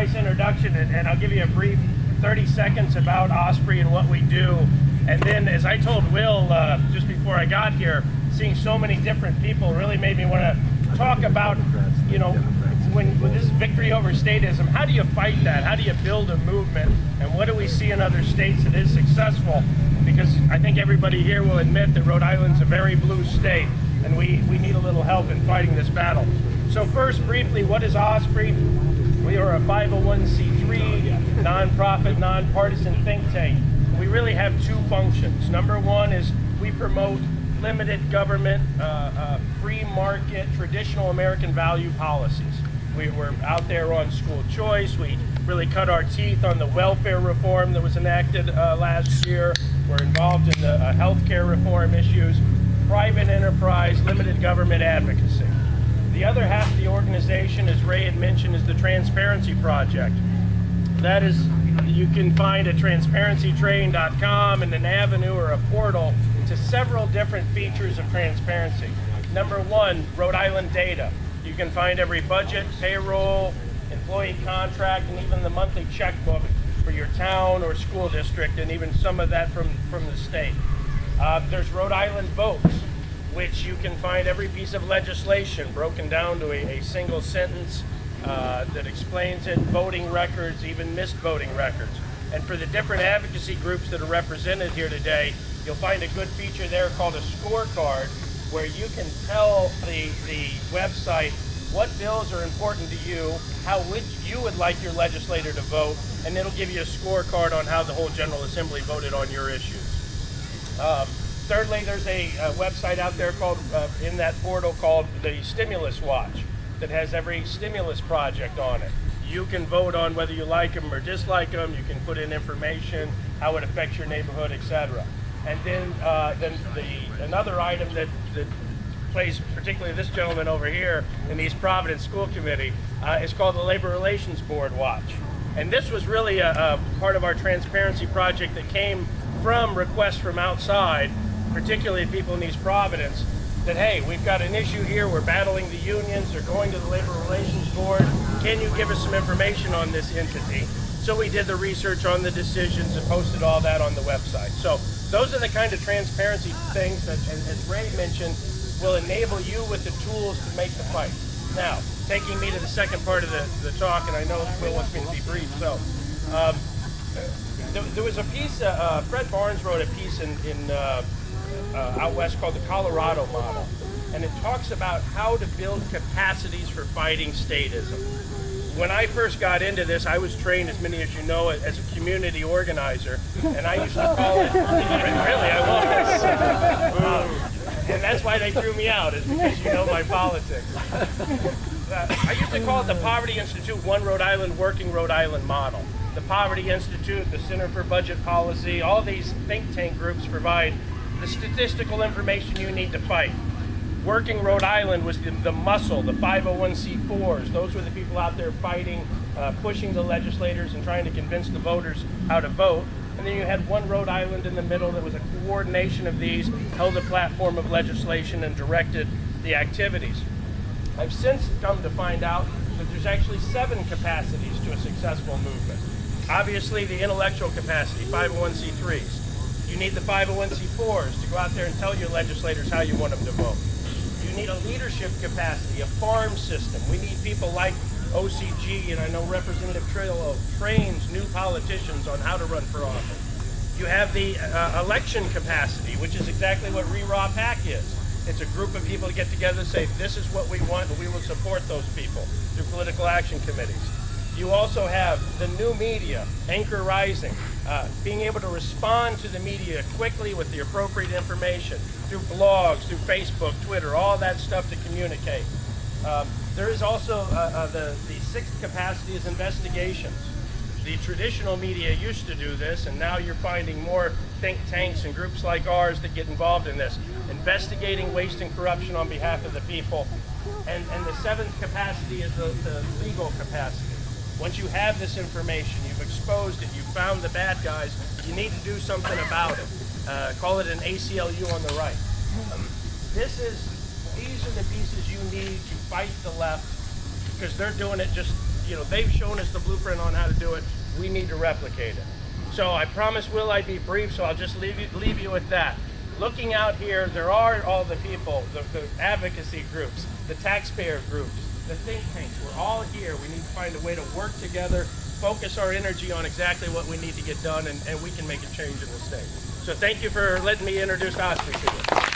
nice introduction, and I'll give you a brief 30 seconds about OSPRI and what we do. And then, as I told Will just before I got here, seeing so many different people really made me want to talk about, you know, when this victory over statism, how do you fight that? How do you build a movement? And what do we see in other states that is successful? Because I think everybody here will admit that Rhode Island's a very blue state, and we need a little help in fighting this battle. So first, briefly, what is OSPRI? We are a 501c3, nonprofit, nonpartisan think tank. We really have two functions. Number one is we promote limited government, free market, traditional American value policies. We're out there on school choice. We really cut our teeth on the welfare reform that was enacted last year. We're involved in the healthcare reform issues, private enterprise, limited government advocacy. The other half of the organization, as Ray had mentioned, is the Transparency Project. That is, you can find at transparencytrain.com and an avenue or a portal to several different features of transparency. Number one, Rhode Island data. You can find every budget, payroll, employee contract, and even the monthly checkbook for your town or school district, and even some of that from the state. There's Rhode Island Votes, which you can find every piece of legislation broken down to a single sentence that explains it, voting records, even missed voting records. And for the different advocacy groups that are represented here today, you'll find a good feature there called a scorecard, where you can tell the website what bills are important to you, how you would like your legislator to vote, and it'll give you a scorecard on how the whole General Assembly voted on your issues. Thirdly, there's a website out there called, in that portal, called the Stimulus Watch, that has every stimulus project on it. You can vote on whether you like them or dislike them. You can put in information, how it affects your neighborhood, etc. And then another item that plays particularly this gentleman over here in the East Providence School Committee is called the Labor Relations Board Watch. And this was really a part of our transparency project that came from requests from outside, particularly people in East Providence, that, hey, we've got an issue here, we're battling the unions, they're going to the Labor Relations Board, can you give us some information on this entity? So we did the research on the decisions and posted all that on the website. So those are the kind of transparency things that, as Ray mentioned, will enable you with the tools to make the fight. Now, taking me to the second part of the talk, and I know Will wants me to be brief, so there was a piece, Fred Barnes wrote a piece in out west called the Colorado Model, and it talks about how to build capacities for fighting statism. When I first got into this, I was trained, as many as you know, as a community organizer, and I used to call it, really, I was. And that's why they threw me out, is because you know my politics. I used to call it the Poverty Institute One Rhode Island Working Rhode Island Model. The Poverty Institute, the Center for Budget Policy, all these think tank groups provide the statistical information you need to fight. Working Rhode Island was the muscle, the 501c4s. Those were the people out there fighting, pushing the legislators and trying to convince the voters how to vote. And then you had One Rhode Island in the middle that was a coordination of these, held a platform of legislation and directed the activities. I've since come to find out that there's actually 7 capacities to a successful movement. Obviously, the intellectual capacity, 501c3s. You need the 501c4s to go out there and tell your legislators how you want them to vote. You need a leadership capacity, a farm system. We need people like OCG, and I know Representative Trillo trains new politicians on how to run for office. You have the election capacity, which is exactly what RERA-PAC is. It's a group of people to get together and say, this is what we want, and we will support those people through political action committees. You also have the new media, Anchor Rising, being able to respond to the media quickly with the appropriate information through blogs, through Facebook, Twitter, all that stuff to communicate. There is also the 6th capacity is investigations. The traditional media used to do this, and now you're finding more think tanks and groups like ours that get involved in this, investigating waste and corruption on behalf of the people. And the 7th capacity is the legal capacity. Once you have this information, you've exposed it, you've found the bad guys, you need to do something about it. Call it an ACLU on the right. These are the pieces you need to fight the left, because they're doing it just, they've shown us the blueprint on how to do it. We need to replicate it. So I promise, Will, I'd be brief, so I'll just leave you with that. Looking out here, there are all the people, the advocacy groups, the taxpayer groups, the think tanks. We're all here. We need to find a way to work together, focus our energy on exactly what we need to get done, and we can make a change in the state. So thank you for letting me introduce OSPRI to you.